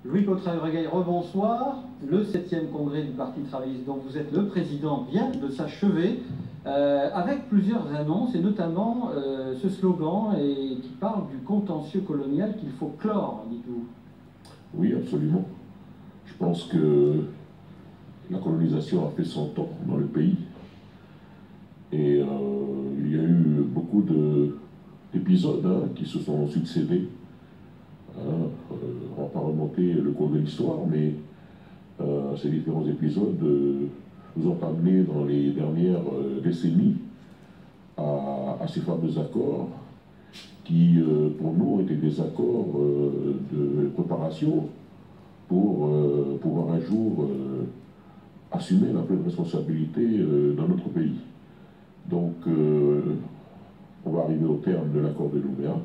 Louis Cottrell-Regueil, rebonsoir. Le 7e congrès du Parti travailliste dont vous êtes le président vient de s'achever avec plusieurs annonces et notamment ce slogan qui parle du contentieux colonial qu'il faut clore, dites-vous. Oui, absolument. Je pense que la colonisation a fait son temps dans le pays et il y a eu beaucoup d'épisodes qui se sont succédés. On va pas remonter le cours de l'histoire, mais ces différents épisodes nous ont amenés dans les dernières décennies à ces fameux accords qui, pour nous, étaient des accords de préparation pour pouvoir un jour assumer la pleine responsabilité dans notre pays. Donc, on va arriver au terme de l'accord de Nouméa.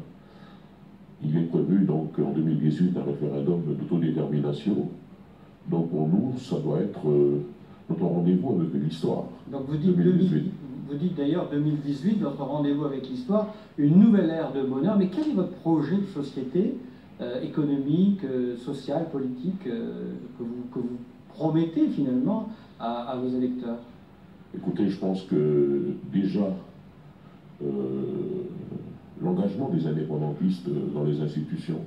Il est prévu donc en 2018 un référendum d'autodétermination. Donc pour nous, ça doit être notre rendez-vous avec l'histoire. Donc vous dites d'ailleurs 2018, notre rendez-vous avec l'histoire, une nouvelle ère de bonheur. Mais quel est votre projet de société économique, social, politique que vous promettez finalement à vos électeurs? Écoutez, je pense que déjà l'engagement des indépendantistes dans les institutions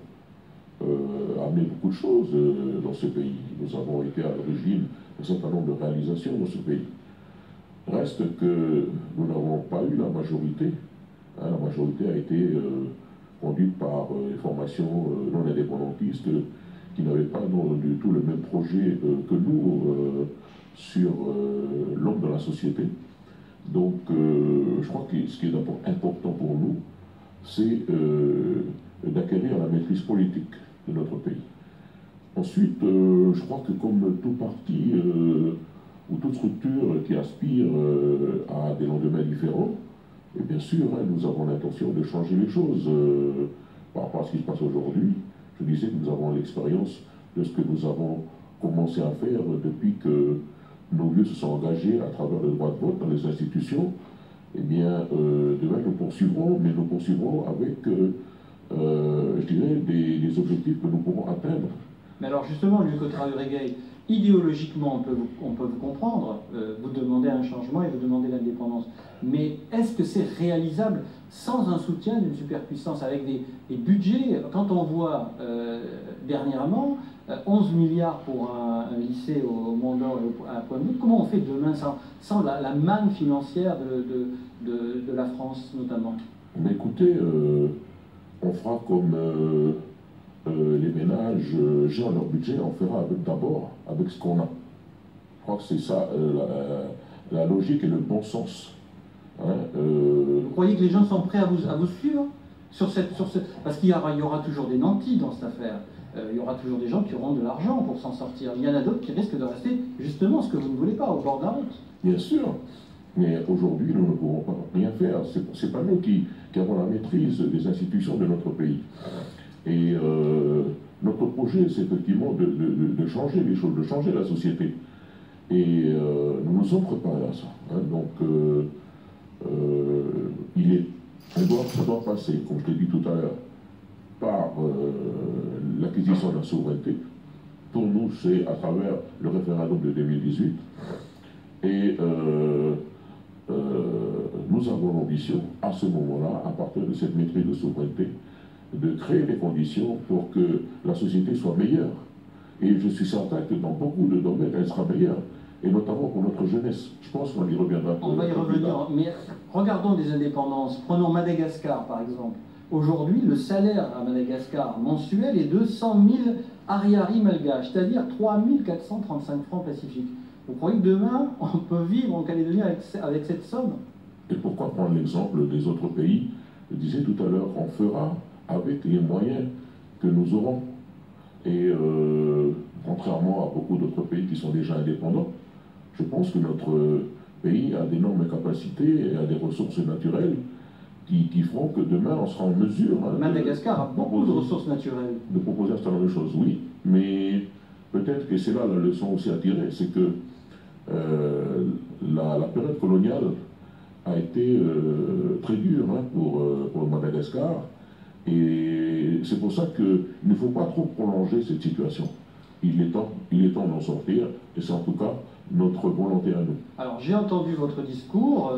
a amené beaucoup de choses dans ce pays. Nous avons été à l'origine d'un certain nombre de réalisations dans ce pays. Reste que nous n'avons pas eu la majorité. La majorité a été conduite par les formations non indépendantistes qui n'avaient pas du tout le même projet que nous sur l'homme de la société. Donc je crois que ce qui est important pour nous, c'est d'acquérir la maîtrise politique de notre pays. Ensuite, je crois que comme tout parti ou toute structure qui aspire à des lendemains différents, et bien sûr, nous avons l'intention de changer les choses par rapport à ce qui se passe aujourd'hui. Je disais que nous avons l'expérience de ce que nous avons commencé à faire depuis que nos vieux se sont engagés à travers le droit de vote dans les institutions. Eh bien, demain, nous poursuivrons, mais nous poursuivrons avec, je dirais, des objectifs que nous pourrons atteindre. Mais alors justement, Louis Cottrell-Regueil, idéologiquement, on peut vous comprendre, vous demandez un changement et vous demandez l'indépendance. Mais est-ce que c'est réalisable sans un soutien d'une superpuissance, avec des budgets? Quand on voit dernièrement 11 milliards pour un lycée au Mont-d'Or et à Pointe-Noire, comment on fait demain sans la manne financière de la France notamment? Mais écoutez, on fera comme les ménages gèrent leur budget, on fera d'abord avec ce qu'on a. Je crois que c'est ça la logique et le bon sens. Vous croyez que les gens sont prêts à vous suivre parce qu'il y aura toujours des nantis dans cette affaire. Il y aura toujours des gens qui auront de l'argent pour s'en sortir. Il y en a d'autres qui risquent de rester justement ce que vous ne voulez pas, au bord de la route. Bien sûr, mais aujourd'hui nous ne pouvons pas rien faire. C'est pas nous qui avons la maîtrise des institutions de notre pays. Et notre projet, c'est effectivement de changer les choses, de changer la société. Et nous nous sommes préparés à ça. Donc ça doit passer, comme je l'ai dit tout à l'heure, par l'acquisition de la souveraineté. Pour nous, c'est à travers le référendum de 2018. Et nous avons l'ambition, à ce moment-là, à partir de cette maîtrise de souveraineté, de créer les conditions pour que la société soit meilleure. Et je suis certain que dans beaucoup de domaines, elle sera meilleure. Et notamment pour notre jeunesse. Je pense qu'on y reviendra. On va y revenir, mais regardons des indépendances. Prenons Madagascar, par exemple. Aujourd'hui, le salaire à Madagascar mensuel est de 100 000 ariary malgaches, c'est-à-dire 3 435 francs pacifiques. Vous croyez que demain, on peut vivre en Calédonie avec cette somme? Et pourquoi prendre l'exemple des autres pays? Je disais tout à l'heure, on fera avec les moyens que nous aurons. Et contrairement à beaucoup d'autres pays qui sont déjà indépendants, je pense que notre pays a d'énormes capacités et a des ressources naturelles qui feront que demain on sera en mesure... Madagascar a beaucoup de ressources naturelles. De proposer un certain nombre de choses, oui. Mais peut-être que c'est là la leçon aussi à tirer, c'est que la période coloniale a été très dure pour Madagascar. Et c'est pour ça qu'il ne faut pas trop prolonger cette situation. Il est temps d'en sortir, et c'est en tout cas notre volonté à nous. Alors j'ai entendu votre discours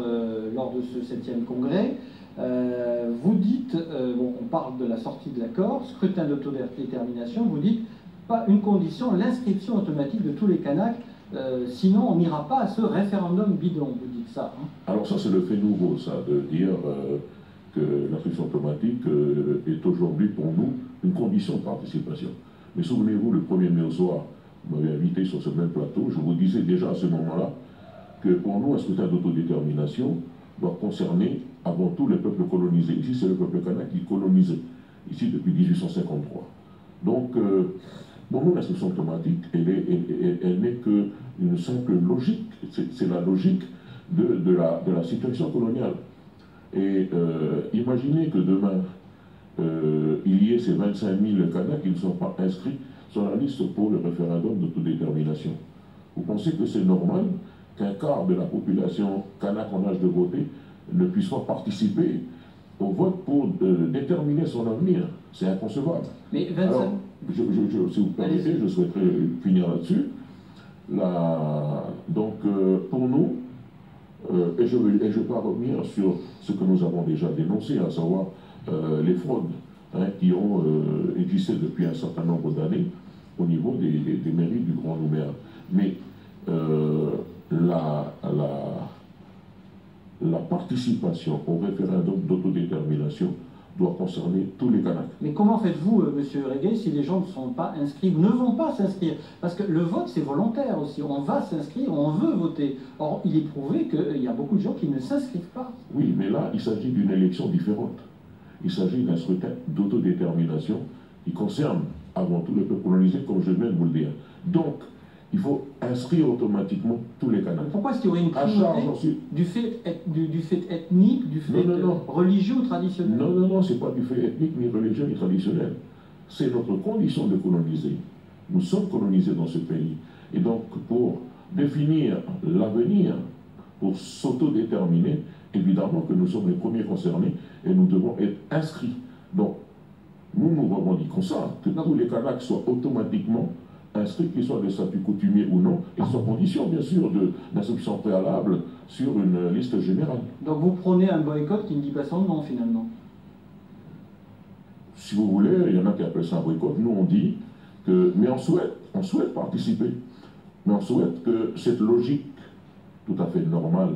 lors de ce 7e congrès. Vous dites, bon, on parle de la sortie de l'accord, scrutin d'autodétermination, vous dites, pas une condition, l'inscription automatique de tous les Kanaks, sinon on n'ira pas à ce référendum bidon, vous dites ça. Hein? Alors ça c'est le fait nouveau, ça, de dire que l'inscription automatique est aujourd'hui pour nous une condition de participation. Mais souvenez-vous, le 1er mai au soir, vous m'avez invité sur ce même plateau, je vous disais déjà à ce moment-là que pour nous, un scrutin d'autodétermination doit concerner avant tout les peuples colonisés. Ici, c'est le peuple kanak qui est colonisé, ici depuis 1853. Donc, pour nous, l'inscription automatique, elle n'est qu'une simple logique. C'est la logique de la situation coloniale. Et imaginez que demain, il y ait ces 25 000 Kanaks qui ne sont pas inscrits sur la liste pour le référendum d'autodétermination. Vous pensez que c'est normal qu'un quart de la population kanak en âge de voter ne puisse pas participer au vote pour déterminer son avenir? C'est inconcevable. Mais 25... Alors, si vous permettez, je souhaiterais finir là-dessus. Donc, pour nous, et je ne vais pas revenir sur ce que nous avons déjà dénoncé, à savoir les fraudes qui ont existé depuis un certain nombre d'années au niveau des mairies du Grand Nouméa. Mais la participation au référendum d'autodétermination doit concerner tous les Kanaks. Mais comment faites-vous, monsieur Regueil, si les gens ne sont pas inscrits, ne vont pas s'inscrire? Parce que le vote, c'est volontaire aussi. On va s'inscrire, on veut voter. Or, il est prouvé qu'il y a beaucoup de gens qui ne s'inscrivent pas. Oui, mais là, il s'agit d'une élection différente. Il s'agit d'un scrutin d'autodétermination qui concerne avant tout le peuple colonisé, comme je viens de vous le dire. Donc, il faut inscrire automatiquement tous les Kanaks. Pourquoi est-ce qu'il y aurait une priorité du fait ethnique, du fait religieux ou traditionnel? Non, c'est pas du fait ethnique, ni religieux, ni traditionnel. C'est notre condition de coloniser. Nous sommes colonisés dans ce pays. Et donc, pour définir l'avenir, pour s'autodéterminer, évidemment que nous sommes les premiers concernés et nous devons être inscrits. Donc, nous revendiquons ça, que tous les Kanaks soient automatiquement inscrits, qu'ils soient des statuts coutumiers ou non, et sans condition, bien sûr, d'inscription préalable sur une liste générale. Donc vous prenez un boycott qui ne dit pas son nom, finalement? Si vous voulez, il y en a qui appellent ça un boycott. Nous, on dit que... Mais on souhaite participer. Mais on souhaite que cette logique tout à fait normale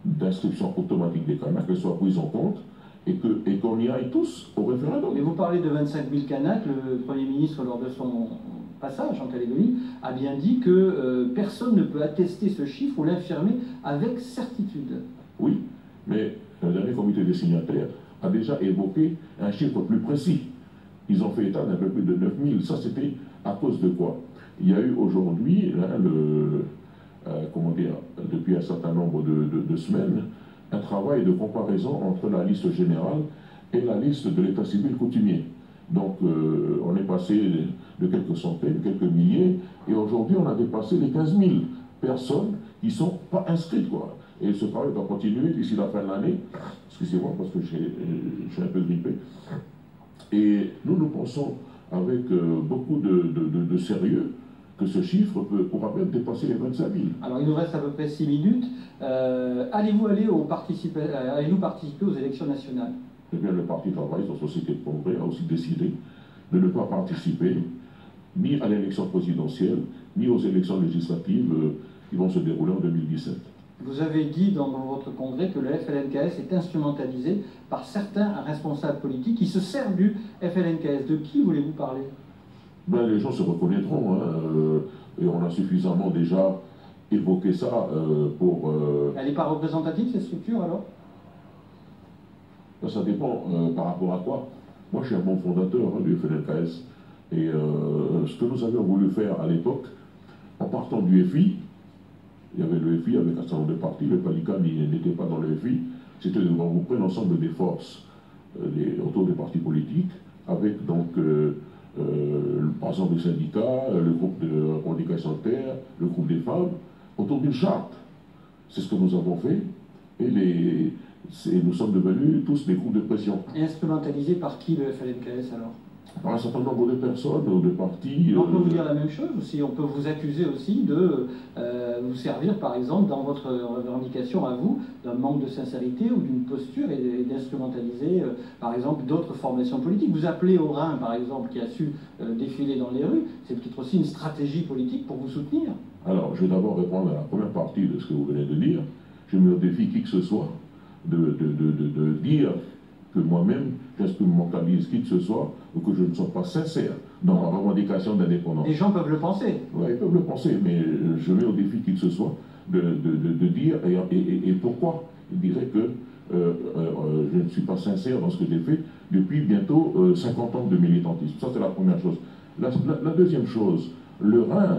d'inscription automatique des Kanaks soit prise en compte et qu'on y aille tous au référendum. Mais vous parlez de 25 000 Kanaks, le Premier ministre, lors de son passage en Calédonie, a bien dit que personne ne peut attester ce chiffre ou l'infirmer avec certitude. Oui, mais le dernier comité des signataires a déjà évoqué un chiffre plus précis. Ils ont fait état d'un peu plus de 9 000. Ça, c'était à cause de quoi? Il y a eu aujourd'hui, depuis un certain nombre de semaines, un travail de comparaison entre la liste générale et la liste de l'état civil coutumier. Donc, on est passé de quelques centaines, quelques milliers, et aujourd'hui, on a dépassé les 15 000 personnes qui ne sont pas inscrites, quoi. Et ce travail doit continuer d'ici la fin de l'année. Excusez-moi, parce que je suis un peu grippé. Et nous pensons avec beaucoup de sérieux que ce chiffre pourra même dépasser les 25 000. Alors, il nous reste à peu près 6 minutes. Allez-vous participer aux élections nationales? Eh bien, le Parti travailliste, la Société de Congrès, a aussi décidé de ne pas participer ni à l'élection présidentielle, ni aux élections législatives qui vont se dérouler en 2017. Vous avez dit dans votre congrès que le FLNKS est instrumentalisé par certains responsables politiques qui se servent du FLNKS. De qui voulez-vous parler? Ben, les gens se reconnaîtront, et on a suffisamment déjà évoqué ça pour... Elle n'est pas représentative, cette structure, alors? Ben, ça dépend par rapport à quoi. Moi, je suis un bon fondateur du FLNKS, et ce que nous avions voulu faire à l'époque, en partant du FI, il y avait le FI avec un certain nombre de partis, le PALICA n'était pas dans le FI, c'était de regrouper l'ensemble des forces autour des partis politiques, avec donc, par exemple, les syndicats, le groupe de revendication terre, le groupe des femmes, autour d'une charte. C'est ce que nous avons fait, et nous sommes devenus tous des groupes de pression. Et instrumentalisé par qui le FLNKS alors? Par un certain nombre de personnes ou de partis. On peut vous dire la même chose aussi, on peut vous accuser aussi de vous servir par exemple dans votre revendication à vous d'un manque de sincérité ou d'une posture et d'instrumentaliser par exemple d'autres formations politiques. Vous appelez au Rhin par exemple qui a su défiler dans les rues, c'est peut-être aussi une stratégie politique pour vous soutenir. Alors je vais d'abord répondre à la première partie de ce que vous venez de dire. Je mets au défi qui que ce soit de dire que moi-même, j'instrumentalise qui que ce soit, ou que je ne sois pas sincère dans ma revendication d'indépendance. Les gens peuvent le penser. Oui, ils peuvent le penser, mais je mets au défi qui que ce soit de dire, et pourquoi il dirait que je ne suis pas sincère dans ce que j'ai fait depuis bientôt 50 ans de militantisme. Ça, c'est la première chose. La deuxième chose, le Rhin,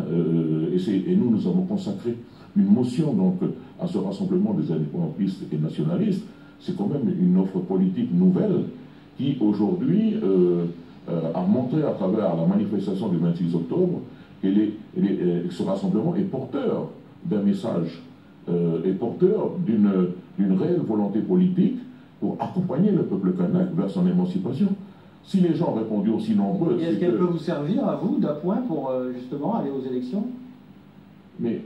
et nous avons consacré une motion donc, à ce rassemblement des indépendantistes et nationalistes. C'est quand même une offre politique nouvelle qui, aujourd'hui, a montré à travers la manifestation du 26 octobre que ce rassemblement est porteur d'un message, est porteur d'une réelle volonté politique pour accompagner le peuple kanak vers son émancipation. Si les gens ont répondu aussi nombreux... Et est-ce qu'elle peut vous servir, à vous, d'appoint pour justement aller aux élections? Mais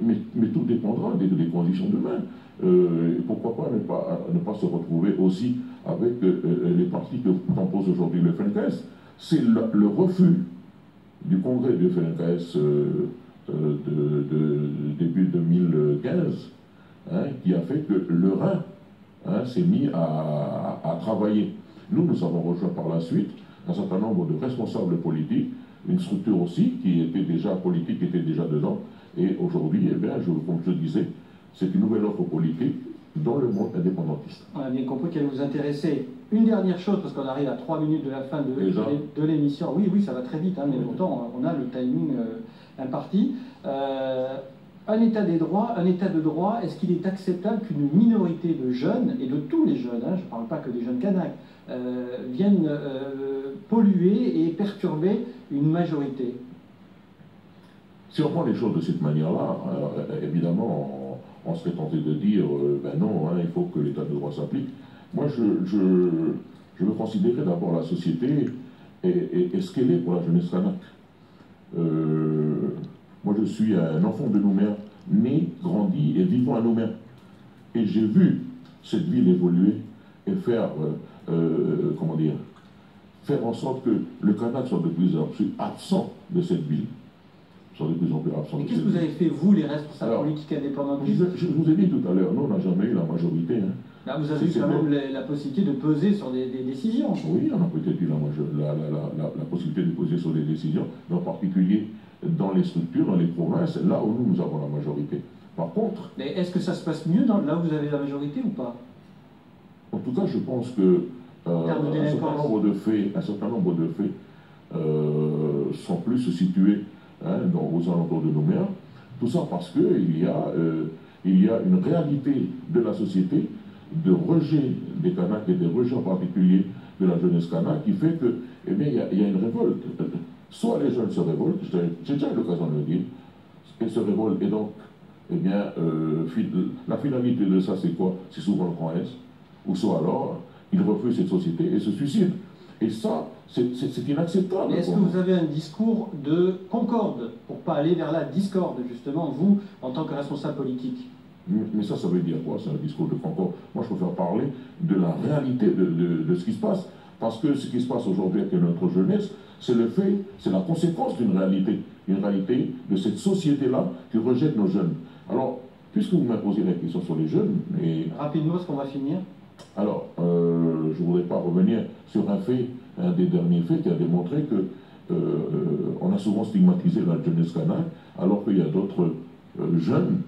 tout dépendra des conditions demain. Pourquoi pas ne pas se retrouver aussi avec les partis que compose aujourd'hui le FLNKS. C'est le refus du congrès du FLNKS de début 2015 qui a fait que le Rhin s'est mis à travailler. Nous avons rejoint par la suite un certain nombre de responsables politiques, une structure aussi qui était déjà politique, qui était déjà dedans. Et aujourd'hui, eh bien, comme je disais, c'est une nouvelle offre politique dans le monde indépendantiste. On a bien compris qu'elle vous intéressait. Une dernière chose, parce qu'on arrive à 3 minutes de la fin de l'émission. Oui, ça va très vite, mais pourtant, on a le timing imparti. Un état de droit, est-ce qu'il est acceptable qu'une minorité de jeunes, et de tous les jeunes, je ne parle pas que des jeunes kanaks, viennent polluer et perturber une majorité? Si on prend les choses de cette manière-là, évidemment, on serait tenté de dire, ben non, il faut que l'état de droit s'applique. Moi, je veux considérer d'abord la société et ce qu'elle est pour la jeunesse kanak. Moi, je suis un enfant de Nouméa, né, grandi et vivant à Nouméa. Et j'ai vu cette ville évoluer et faire, faire en sorte que le Kanak soit de plus en plus absent de cette ville. Soit de plus en plus absent. Et qu'est-ce que vous avez fait, vous, les responsables politiques indépendants? Je vous ai dit tout à l'heure, nous, on n'a jamais eu la majorité. Là, vous avez eu quand même la possibilité de peser sur des décisions. Oui, on a peut-être eu la possibilité de peser sur des décisions, mais en particulier dans les structures, dans les provinces, là où nous avons la majorité. Par contre... Mais est-ce que ça se passe mieux là où vous avez la majorité ou pas? En tout cas, je pense que un certain nombre de faits sont plus situés aux alentours de Nouméa. Tout ça parce qu'il y a une réalité de la société, de rejet des Kanaks et des rejets en particulier de la jeunesse kanak qui fait que, eh bien, il y a une révolte. Soit les jeunes se révoltent, j'ai déjà eu l'occasion de le dire, ils se révoltent et donc, eh bien, la finalité de ça c'est quoi? C'est souvent le grand S, ou soit alors, ils refusent cette société et se suicident. Et ça, c'est inacceptable. Est-ce que vous avez un discours de concorde, pour ne pas aller vers la discorde, justement, vous, en tant que responsable politique? Mais ça veut dire quoi, c'est un discours de concorde? Moi, je préfère parler de la réalité de ce qui se passe. Parce que ce qui se passe aujourd'hui avec notre jeunesse, c'est la conséquence d'une réalité. Une réalité de cette société-là qui rejette nos jeunes. Alors, puisque vous m'imposez la question sur les jeunes... Rapidement, est-ce qu'on va finir? Alors, je ne voudrais pas revenir sur un fait, un des derniers faits qui a démontré que on a souvent stigmatisé la jeunesse kanak, alors qu'il y a d'autres jeunes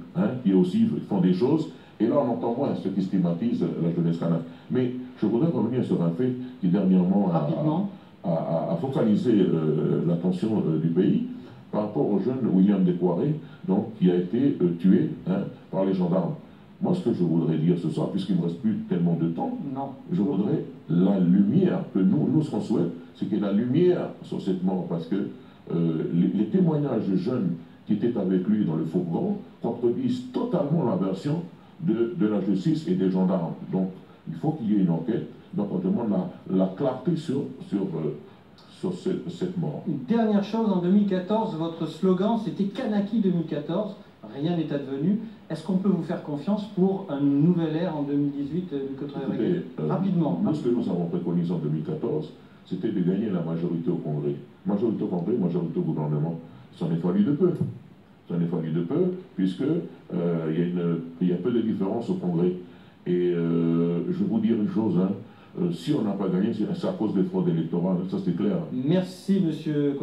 qui aussi font des choses, et là on entend moins ceux qui stigmatisent la jeunesse kanak. Mais je voudrais revenir sur un fait qui dernièrement a focalisé l'attention du pays par rapport au jeune William Décoiré, donc, qui a été tué par les gendarmes. Moi, ce que je voudrais dire ce soir, puisqu'il ne me reste plus tellement de temps, je voudrais la lumière, que nous ce qu'on souhaite, c'est qu'il y ait la lumière sur cette mort, parce que les témoignages de jeunes qui étaient avec lui dans le fourgon contredisent totalement la version de la justice et des gendarmes. Donc, Il faut qu'il y ait une enquête, donc on demande la clarté sur cette mort. Une dernière chose, en 2014, votre slogan c'était Kanaki 2014, rien n'est advenu. Est-ce qu'on peut vous faire confiance pour une nouvelle ère en 2018, Luc Traoré? Rapidement. Nous, ce que nous avons préconisé en 2014, c'était de gagner la majorité au Congrès. Majorité au Congrès, majorité au gouvernement. Ça en est fallu de peu. Ça en est fallu de peu, puisque il y a peu de différence au Congrès. Et je vais vous dire une chose, hein, si on n'a pas gagné, c'est à cause des fraudes électorales, ça c'est clair. Merci M.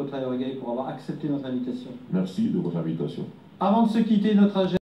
Traoré pour avoir accepté notre invitation. Merci de votre invitation. Avant de se quitter, notre agenda.